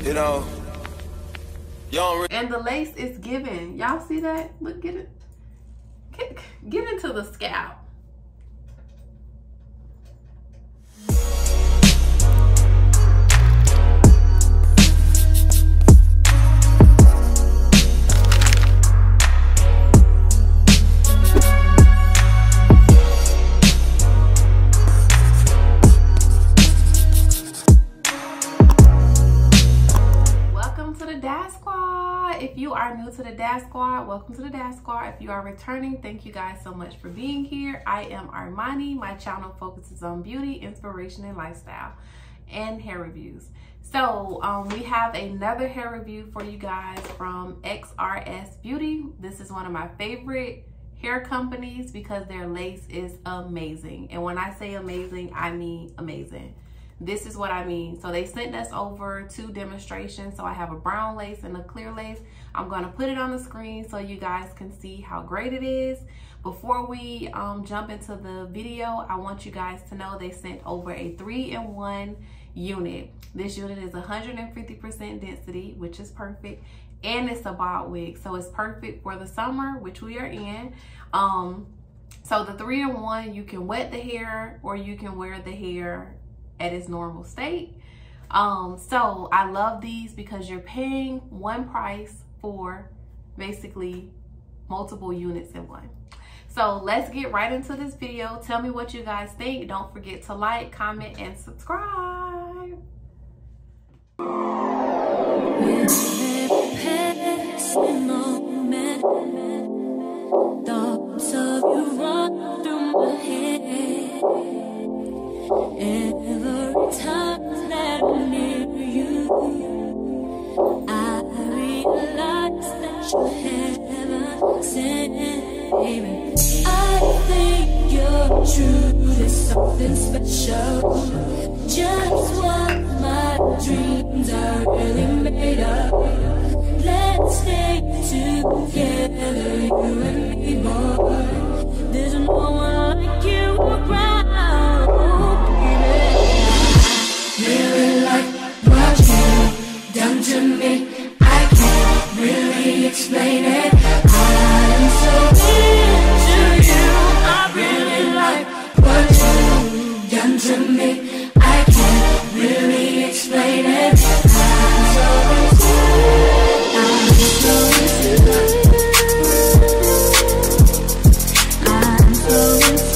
You know, and the lace is giving. Y'all see that? Look, get it. Get into the scalp. If you are new to the Dash Squad, welcome to the Dash Squad. If you are returning, thank you guys so much for being here. I am Armoni. My channel focuses on beauty, inspiration, and lifestyle, and hair reviews. So we have another hair review for you guys from XRSbeauty. This is one of my favorite hair companies because their lace is amazing. And when I say amazing, I mean amazing. This is what I mean. So they sent us over 2 demonstrations. So I have a brown lace and a clear lace. I'm gonna put it on the screen so you guys can see how great it is. Before we jump into the video, I want you guys to know they sent over a 3-in-1 unit. This unit is 150% density, which is perfect. And it's a bald wig. So it's perfect for the summer, which we are in. So the 3-in-1, you can wet the hair or you can wear the hair at its normal state. So I love these because you're paying one price for basically multiple units in one. So let's get right into this video. Tell me what you guys think. Don't forget to like, comment, and subscribe. Thoughts of you run through my head. Every time that I'm near you, I realize that you're heaven sent, baby. I think your truth is something special, just what my dreams are really made of. Let's stay together, you and me, boy. There's no one like you around. Really like what you've done to me. I can't really explain it. I'm so into you. I really like what you've done to me. I can't really explain it. I'm so into you. I'm so into you. I'm so into you.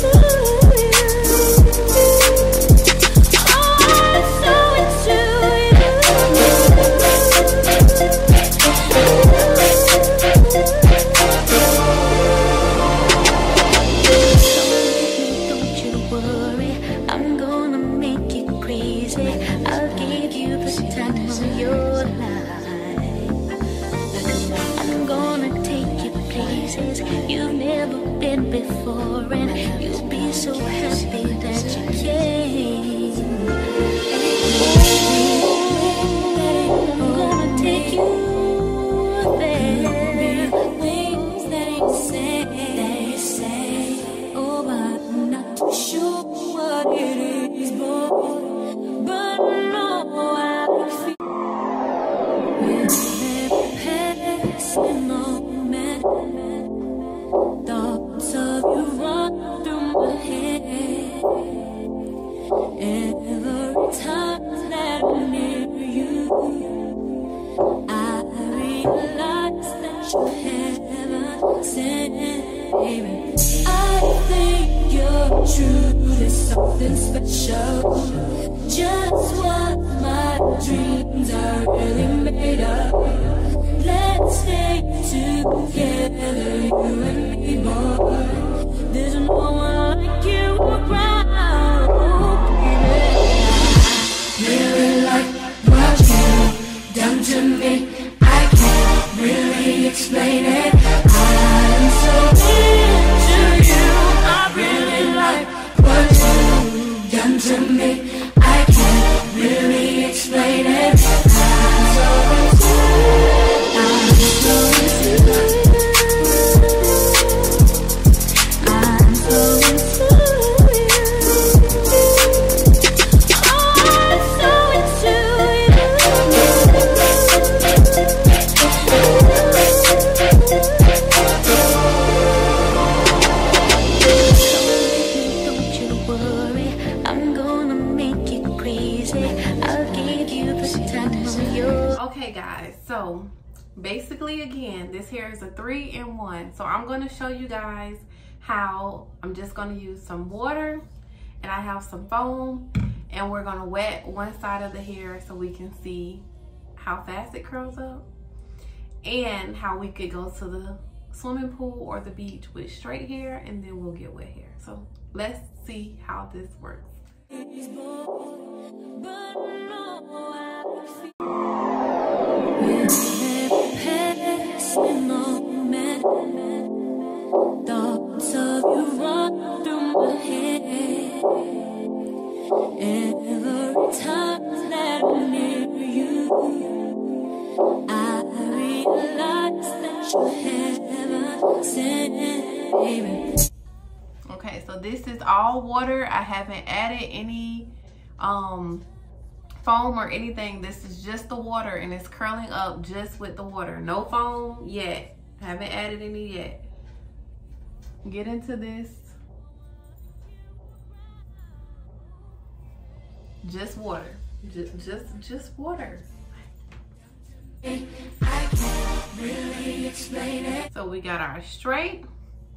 You've never been before, and you'll be so happy that you came. I'm gonna take you there. Things that you say, oh, I'm not too sure what it is, boy, but I know I feel. With every passing moment, thoughts of you run through my head. Every time that I'm near you, I realize that you're heaven sent, baby. I think your truth is something special, just what my dreams are really made of. Let's stay together, you and me, boy. There's no one like you around, baby. Really like what you've done to me. I can't really explain it. I'm so into you. I really like what you've done to me. I can't really explain it. I'm so into you. I'm so into you. I'm so into you. Okay guys, so basically again, this hair is a 3-in-1. So I'm going to show you guys how I'm just going to use some water, and I have some foam, and we're going to wet one side of the hair so we can see how fast it curls up, and how we could go to the swimming pool or the beach with straight hair, and then we'll get wet hair. So let's see how this works. Thoughts of you run through my head. Every time that I'm near you, I realize that you're heaven sent, baby. Okay, so this is all water. I haven't added any foam or anything. This is just the water, and it's curling up just with the water. No foam yet. Haven't added any yet. Get into this. Just water. Just water. I can't really explain it. So we got our straight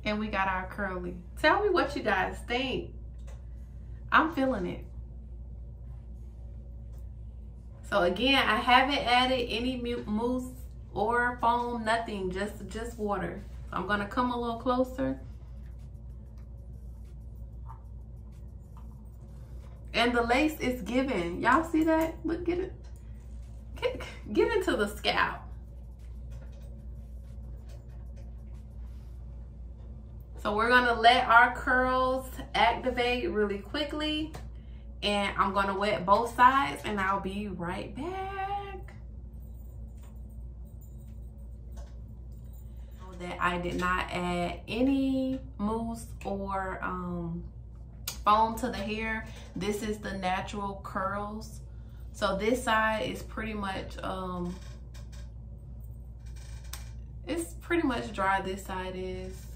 and we got our curly. Tell me what you guys think. I'm feeling it. So again, I haven't added any mousse or foam, nothing, just water. I'm gonna come a little closer. And the lace is giving. Y'all see that? Look, get it. Get into the scalp. So we're gonna let our curls activate really quickly, and I'm gonna wet both sides, and I'll be right back. So that I did not add any mousse or foam to the hair. This is the natural curls. So this side is pretty much it's pretty much dry. This side is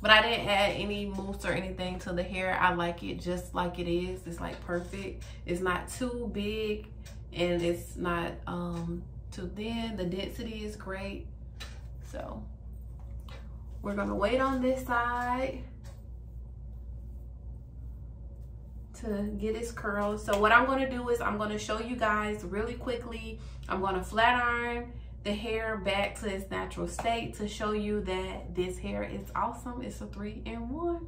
but I didn't add any mousse or anything to the hair. I like it just like it is. It's like perfect. It's not too big and it's not too thin. The density is great. So we're gonna wait on this side to get its curls. So what I'm gonna do is I'm gonna show you guys really quickly. I'm gonna flat iron the hair back to its natural state to show you that this hair is awesome. It's a 3-in-1.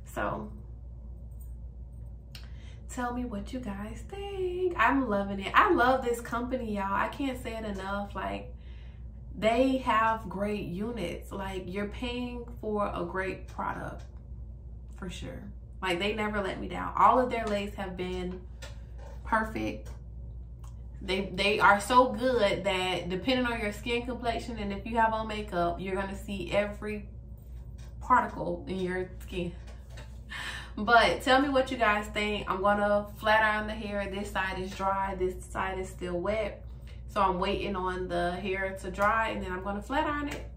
So tell me what you guys think. I'm loving it. I love this company, y'all. I can't say it enough. Like, they have great units. Like, you're paying for a great product for sure. Like, they never let me down. All of their lace have been perfect. They are so good that depending on your skin complexion and if you have on makeup, you're gonna see every particle in your skin. But tell me what you guys think. I'm gonna flat iron the hair. This side is dry, this side is still wet. So I'm waiting on the hair to dry, and then I'm gonna flat iron it.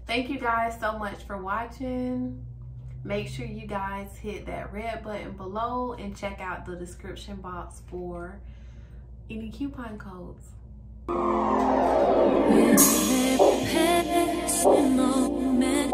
Thank you guys so much for watching. Make sure you guys hit that red button below and check out the description box for any coupon codes. Every passing moment